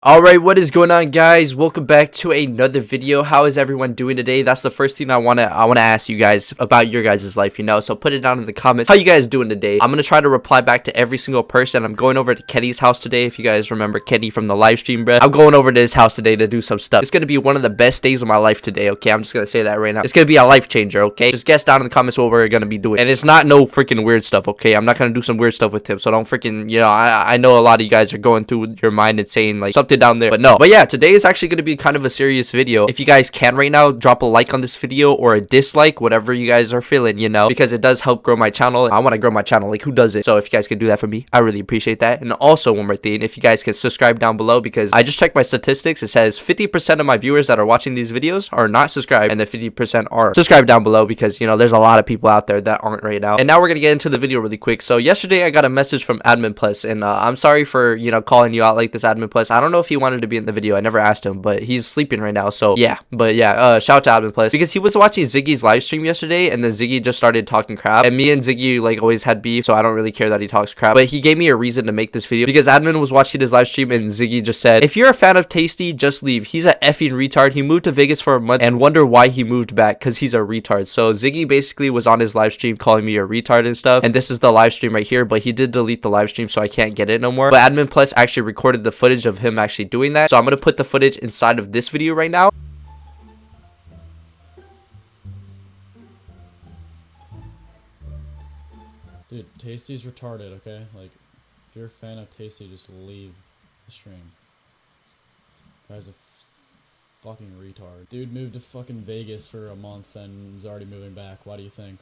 Alright, what is going on, guys? Welcome back to another video. How is everyone doing today? That's the first thing I wanna ask you guys about your guys' life, so put it down in the comments. How you guys doing today? I'm gonna try to reply back to every single person. I'm going over to Kenny's house today. If you guys remember Kenny from the live stream, bruh, I'm going over to his house today to do some stuff. It's gonna be one of the best days of my life today, okay? I'm just gonna say that right now. It's gonna be a life changer, okay? Just guess down in the comments what we're gonna be doing. And it's not no freaking weird stuff, okay? I'm not gonna do some weird stuff with him, so don't freaking, I know a lot of you guys are going through your mind and saying like something down there, but no. But yeah, today is actually going to be kind of a serious video. If you guys can right now, drop a like on this video or a dislike, whatever you guys are feeling, because it does help grow my channel. I want to grow my channel, like who doesn't? So if you guys can do that for me, I really appreciate that. And also one more thing, if you guys can subscribe down below, because I just checked my statistics. It says 50% of my viewers that are watching these videos are not subscribed, and the 50% are subscribed down below, because there's a lot of people out there that aren't right now. And now we're gonna get into the video really quick. So yesterday I got a message from Admin Plus, and I'm sorry for calling you out like this, Admin Plus. I don't know if he wanted to be in the video. I never asked him, but he's sleeping right now, so yeah. But yeah, shout out to Admin Plus, because he was watching Ziggy's live stream yesterday, and then Ziggy just started talking crap, and me and Ziggy like always had beef, so I don't really care that he talks crap. But he gave me a reason to make this video, because Admin was watching his live stream, and Ziggy just said, if you're a fan of Tasty, just leave. He's a effing retard. He moved to Vegas for a month and wonder why he moved back, because he's a retard. So Ziggy basically was on his live stream calling me a retard and stuff, and this is the live stream right here, but he did delete the live stream, so I can't get it no more. But Admin Plus actually recorded the footage of him actually doing that, so I'm gonna put the footage inside of this video right now. Dude, Tasty's retarded, okay? Like, if you're a fan of Tasty, just leave the stream. Guy's a fucking retard. Dude moved to fucking Vegas for a month and is already moving back. Why do you think?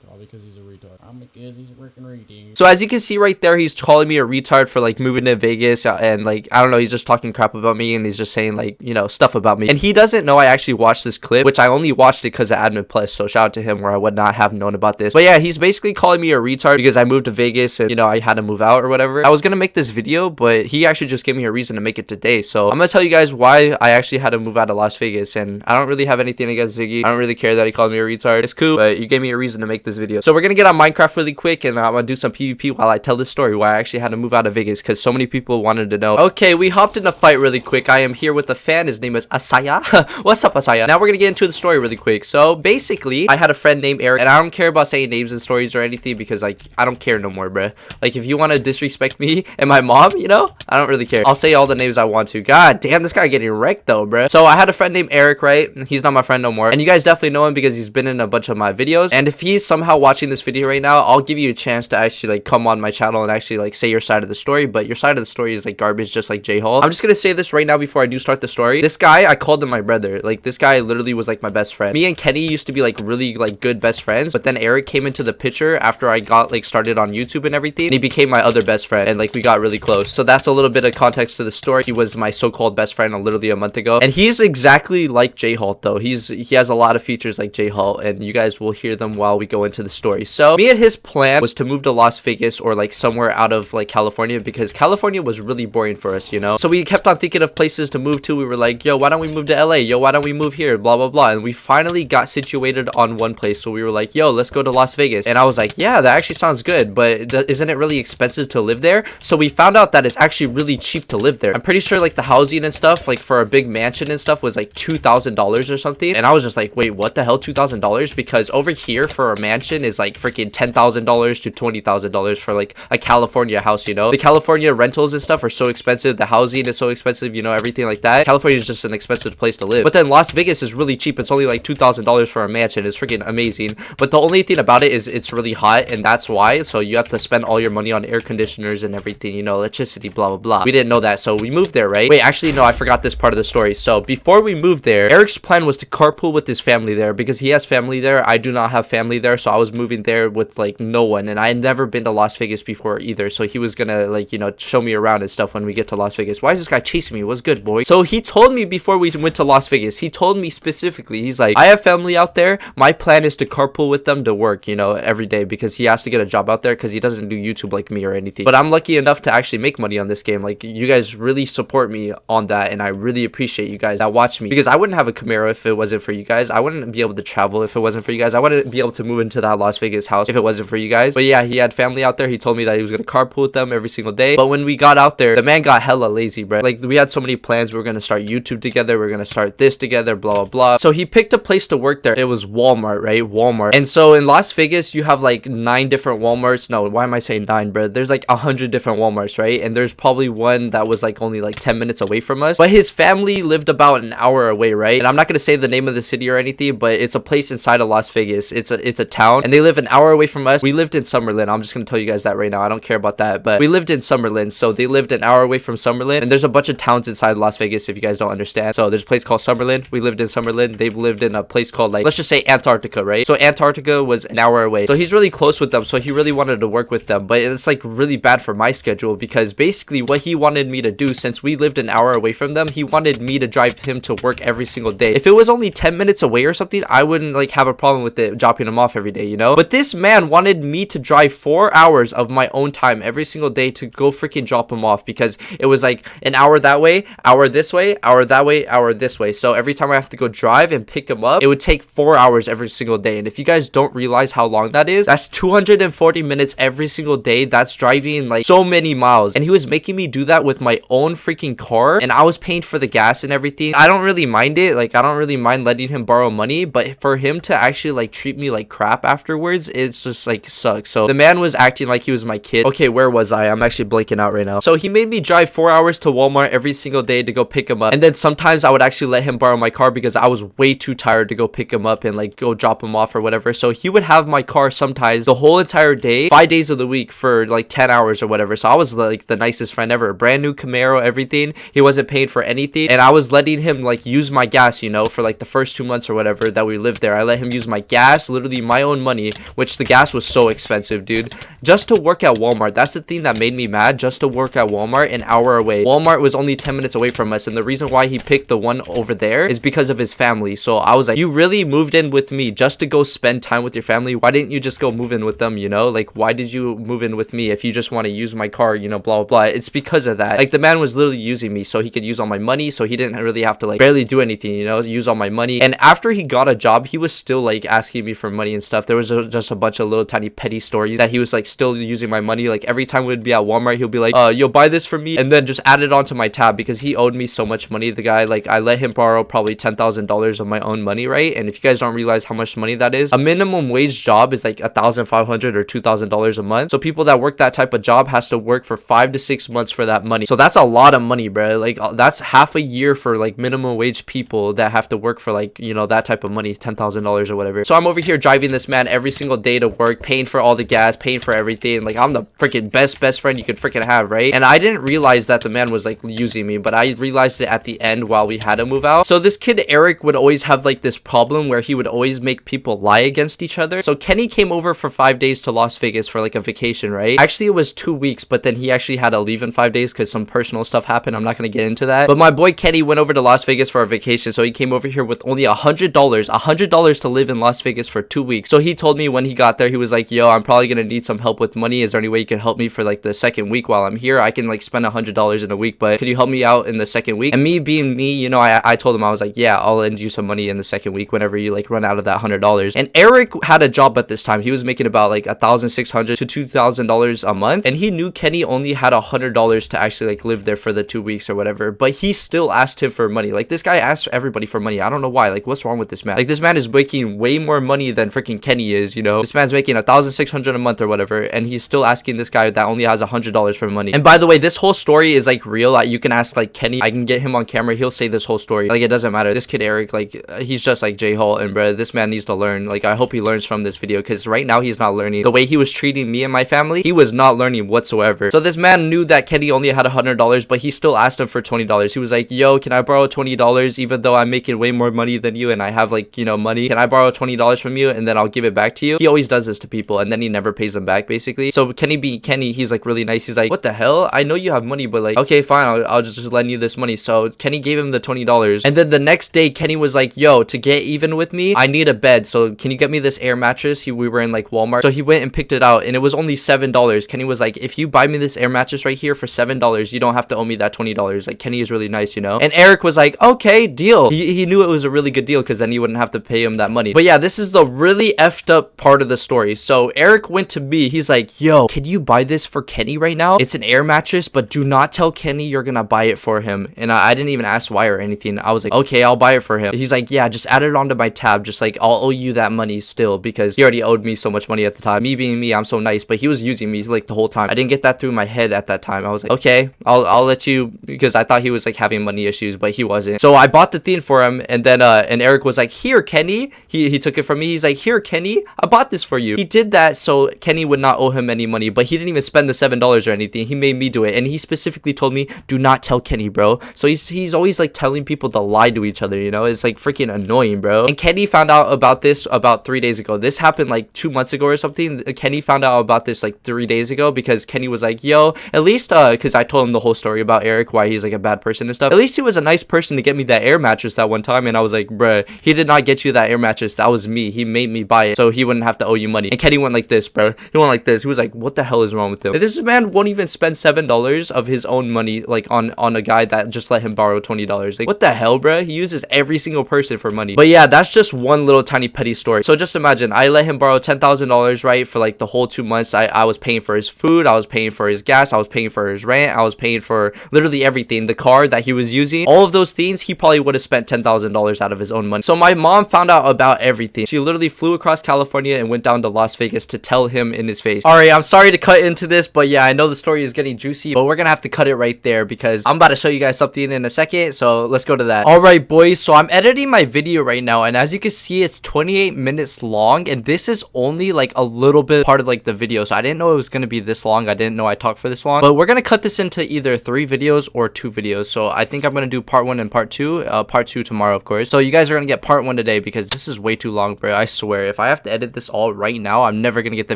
Probably because he's a retard. Because he's a freaking retard. So as you can see right there, he's calling me a retard for like moving to Vegas, and like I don't know, he's just talking crap about me, and he's just saying like stuff about me. And he doesn't know I actually watched this clip, which I only watched it because of Admin Plus. So shout out to him, where I would not have known about this. But yeah, he's basically calling me a retard because I moved to Vegas and I had to move out or whatever. I was gonna make this video, but he actually just gave me a reason to make it today. So I'm gonna tell you guys why I actually had to move out of Las Vegas. And I don't really have anything against Ziggy. I don't really care that he called me a retard. It's cool, but you gave me a reason to make this video. So we're gonna get on Minecraft really quick, and I'm gonna do some PvP while I tell this story why I actually had to move out of Vegas, because so many people wanted to know. Okay, we hopped in a fight really quick. I am here with a fan. His name is Asaya. What's up, Asaya? Now we're gonna get into the story really quick. So basically, I had a friend named Eric, and I don't care about saying names and stories or anything, because like I don't care no more, bruh. Like if you want to disrespect me and my mom, I don't really care. I'll say all the names I want to. God damn, this guy getting wrecked though, bruh. So I had a friend named Eric, right? He's not my friend no more, and you guys definitely know him because he's been in a bunch of my videos. And if he's somehow watching this video right now, I'll give you a chance to actually like come on my channel and actually like say your side of the story. But your side of the story is like garbage, just like J-Hole. I'm just gonna say this right now before I do start the story. This guy, I called him my brother. Like this guy literally was like my best friend. Me and Kenny used to be like really like good best friends, but then Eric came into the picture after I got like started on YouTube and everything, and he became my other best friend, and like we got really close. So that's a little bit of context to the story. He was my so-called best friend literally a month ago, and he's exactly like J-Hole though. He has a lot of features like J-Hole, and you guys will hear them while we go into the story. So me and his plan was to move to Las Vegas or like somewhere out of like California, because California was really boring for us, so we kept on thinking of places to move to. We were like, yo, why don't we move to LA? Yo, why don't we move here? Blah blah blah. And we finally got situated on one place, so we were like, yo, let's go to Las Vegas. And I was like, yeah, that actually sounds good, but isn't it really expensive to live there? So we found out that it's actually really cheap to live there. I'm pretty sure like the housing and stuff, like for a big mansion and stuff, was like $2,000 or something. And I was just like, wait, what the hell, $2,000? Because over here for a mansion is like freaking $10,000 to $20,000 for like a California house. The California rentals and stuff are so expensive, the housing is so expensive, everything like that. California is just an expensive place to live. But then Las Vegas is really cheap. It's only like $2,000 for a mansion. It's freaking amazing. But the only thing about it is it's really hot, and that's why. So you have to spend all your money on air conditioners and everything, electricity, blah blah blah. We didn't know that, so we moved there, right? Wait, actually no, I forgot this part of the story. So before we moved there, Eric's plan was to carpool with his family there, because he has family there. I do not have family there, so I was moving there with like no one, and I had never been to Las Vegas before either. So he was gonna like show me around and stuff when we get to Las Vegas. Why is this guy chasing me? What's good, boy? So he told me before we went to Las Vegas, he told me specifically, he's like, I have family out there. My plan is to carpool with them to work, every day, because he has to get a job out there, because he doesn't do YouTube like me or anything. But I'm lucky enough to actually make money on this game. Like you guys really support me on that, and I really appreciate you guys that watch me, because I wouldn't have a Camaro if it wasn't for you guys. I wouldn't be able to travel if it wasn't for you guys. I wouldn't be able to move into that Las Vegas house if it wasn't for you guys. But yeah, he had family out there. He told me that he was gonna carpool with them every single day. But when we got out there, the man got hella lazy, bro. Like, we had so many plans. We were gonna start YouTube together, we were gonna start this together, blah blah blah. So he picked a place to work there. It was Walmart, right? Walmart. And so in Las Vegas, you have like 9 different Walmarts. No, why am I saying 9, bro? There's like 100 different Walmarts, right? And there's probably one that was like only like 10 minutes away from us, but his family lived about an hour away, right? And I'm not gonna say the name of the city or anything, but it's a place inside of Las Vegas. It's a town, and they live an hour away from us. We lived in Summerlin. I'm just gonna tell you guys that right now. I don't care about that, but we lived in Summerlin. So they lived an hour away from Summerlin, and there's a bunch of towns inside Las Vegas if you guys don't understand. So there's a place called Summerlin. We lived in Summerlin. They lived in a place called, like, let's just say Antarctica, right? So Antarctica was an hour away. So he's really close with them, so he really wanted to work with them, but it's like really bad for my schedule, because basically what he wanted me to do, since we lived an hour away from them, he wanted me to drive him to work every single day. If it was only 10 minutes away or something, I wouldn't like have a problem with it dropping him off every day, you know? But this man wanted me to drive 4 hours of my own time every single day to go freaking drop him off, because it was like an hour that way, hour this way, hour that way, hour this way. So every time I have to go drive and pick him up, it would take 4 hours every single day. And if you guys don't realize how long that is, that's 240 minutes every single day. That's driving like so many miles. And he was making me do that with my own freaking car, and I was paying for the gas and everything. I don't really mind it. Like, I don't really mind letting him borrow money, but for him to actually like treat me like crap afterwards, it's just like sucks. So the man was acting like he was my kid. Okay, where was I? I'm actually blanking out right now. So he made me drive 4 hours to Walmart every single day to go pick him up, and then sometimes I would actually let him borrow my car because I was way too tired to go pick him up and like go drop him off or whatever. So he would have my car sometimes the whole entire day, 5 days of the week, for like 10 hours or whatever. So I was like the nicest friend ever. Brand new Camaro, everything. He wasn't paying for anything, and I was letting him like use my gas, you know, for like the first 2 months or whatever that we lived there. I let him use my gas, literally my own money, which the gas was so expensive, dude, just to work at Walmart. That's the thing that made me mad. Just to work at Walmart an hour away. Walmart was only 10 minutes away from us, and the reason why he picked the one over there is because of his family. So I was like, you really moved in with me just to go spend time with your family? Why didn't you just go move in with them, you know? Like, why did you move in with me if you just want to use my car, you know, blah blah blah? It's because of that. Like, the man was literally using me so he could use all my money, so he didn't really have to like barely do anything, you know, use all my money. And after he got a job, he was still like asking me for money and stuff. There was just a bunch of little tiny petty stories that he was like still using my money. Like, every time we'd be at Walmart, he'll be like, you'll buy this for me, and then just add it onto my tab, because he owed me so much money. The guy, like, I let him borrow probably $10,000 of my own money, right? And if you guys don't realize how much money that is, a minimum wage job is like $1,500 or $2,000 a month. So people that work that type of job has to work for 5 to 6 months for that money. So that's a lot of money, bro. Like, that's half a year for like minimum wage people that have to work for like, you know, that type of money, $10,000 or whatever. So I'm over here driving this man every single day to work, paying for all the gas, paying for everything. Like, I'm the freaking best friend you could freaking have, right? And I didn't realize that the man was like using me, but I realized it at the end while we had to move out. So this kid Eric would always have like this problem where he would always make people lie against each other. So Kenny came over for 5 days to Las Vegas for like a vacation, right? Actually, it was 2 weeks, but then he actually had to leave in 5 days because some personal stuff happened. I'm not gonna get into that. But my boy Kenny went over to Las Vegas for a vacation, so he came over here with only $100 to live in Las Vegas for 2 weeks. So he told me when he got there, he was like, yo, I'm probably gonna need some help with money. Is there any way you can help me for like the second week while I'm here? I can like spend $100 in a week, but could you help me out in the second week? And me being me, you know, I told him, I was like, yeah, I'll lend you some money in the second week whenever you like run out of that $100. And Eric had a job at this time. He was making about like $1,600 to $2,000 a month, and he knew Kenny only had $100 to actually like live there for the 2 weeks or whatever, but he still asked him for money. Like, this guy asked everybody for money. I don't know why. Like, what's wrong with this man? Like, this man is making way more money than freaking Kenny is, you know? This man's making $1,600 a month or whatever, and he's still asking this guy that only has $100 for money. And by the way, this whole story is like real. You can ask like Kenny. I can get him on camera. He'll say this whole story. Like, it doesn't matter. This kid Eric, like, he's just like J Hall, and bro, this man needs to learn. Like, I hope he learns from this video, because right now he's not learning. The way he was treating me and my family, he was not learning whatsoever. So this man knew that Kenny only had $100, but he still asked him for $20. He was like, yo, can I borrow $20 even though I'm making way more money than you and I have like, you know, money? Can I borrow $20 from you and then I'll give it back to you? He always does this to people, and then he never pays them back, basically. So Kenny, he's like really nice. He's like, what the hell? I know you have money, but like, okay, fine, I'll just lend you this money. So Kenny gave him the $20, and then the next day Kenny was like, yo, to get even with me, I need a bed, so can you get me this air mattress? We were in like Walmart, so he went and picked it out, and it was only $7. Kenny was like, if you buy me this air mattress right here for $7, you don't have to owe me that $20. Like, Kenny is really nice, you know? And Eric was like, okay, deal. He knew it was a really good deal, because then he wouldn't have to pay him that money. But yeah, this is the really effed up part of the story. So Eric went to me. He's like, yo, can you buy this for Kenny right now? It's an air mattress, but do not tell Kenny you're gonna buy it for him. And I didn't even ask why or anything. I was like, okay, I'll buy it for him. He's like, yeah, just add it onto my tab. Just like, I'll owe you that money still because he already owed me so much money at the time. Me being me, I'm so nice, but he was using me like the whole time. I didn't get that through my head at that time. I was like, okay, I'll let you, because I thought he was like having money issues, but he wasn't. So I bought the thing for him, and then and Eric was like, here, Kenny. He took it from me. He's like, here, Kenny, I bought this for you. He did that so Kenny would not owe him any money, but he didn't even spend the $7 or anything. He made me do it, and he specifically told me, do not tell Kenny, bro. So he's always like telling people to lie to each other, you know? It's like freaking annoying, bro. And Kenny found out about this about 3 days ago. This happened like 2 months ago or something. Kenny found out about this like 3 days ago because Kenny was like, yo, at least because I told him the whole story about Eric, why he's like a bad person and stuff. At least he was a nice person to get me that air mattress that one time. And I was like, bruh, he did not get you that air mattress. That was me. He made me buy it so he wouldn't have to owe you money. And Kenny went like this, bro. He went like this. He was like, what the hell is wrong with him? And this man won't even spend $7 of his own money like on a guy that just let him borrow $20. Like, what the hell, bro? He uses every single person for money. But yeah, that's just one little tiny petty story. So just imagine, I let him borrow $10,000, right, for like the whole 2 months. I was paying for his food, I was paying for his gas, I was paying for his rent, I was paying for literally everything. The car that he was using, all of those things, he probably would have spent $10,000 out of his own money. So my mom found out about everything. She literally flew across California and went down to Las Vegas to tell him in his face. All right, I'm sorry to cut into this, but yeah, I know the story is getting juicy, but we're gonna have to cut it right there because I'm about to show you guys something in a second. So let's go to that. All right, boys, so I'm editing my video right now, and as you can see, it's 28 minutes long, and this is only like a little bit part of like the video. So I didn't know it was gonna be this long. I didn't know I talked for this long, but we're gonna cut this into either 3 videos or 2 videos. So I think I'm gonna do part 1 and part 2. Part 2 tomorrow, of course. So you guys are gonna get part 1 today because this is way too long, bro. I swear, if I have to edit this all right now, I'm never gonna get the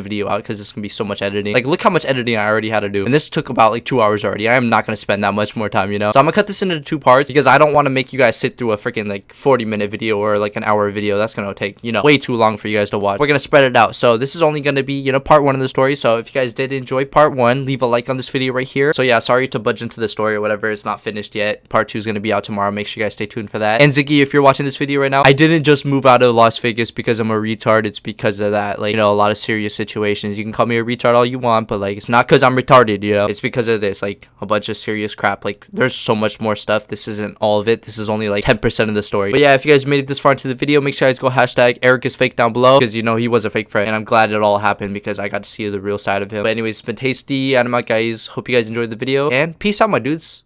video out because it's gonna be so much editing. Like, look how much editing I already had to do, and this took about like 2 hours already. I am not gonna spend that much more time, you know? So I'm gonna cut this into 2 parts because I don't want to make you guys sit through a freaking like 40-minute video or like an hour video. That's gonna take, you know, way too long for you guys to watch. We're gonna spread it out. So this is only gonna be, you know, part 1 of the story. So if you guys did enjoy part 1, leave a like on this video right here. So yeah, sorry to budge into the story or whatever. It's not finished yet. Part 2 is gonna be out tomorrow. Make sure you guys stay tuned for that. And Ziggy, if you're watching this video right now, I didn't just move out of Las Vegas because I'm a retard. It's because of that, like, you know, a lot of serious situations. You can call me a retard all you want, but like, it's not because I'm retarded, you know? It's because of this, like, a bunch of serious crap. Like, there's so much more stuff. This isn't all of it. This is only like 10% of the story. But yeah, if you guys made it this far into the video, make sure you guys go hashtag Eric is fake down below because, you know, he was a fake friend, and I'm glad it all happened because I got to see the real side of him. But anyways, it's been tasty, and I'm out, guys. Hope you guys enjoyed the video, and peace out, my dudes.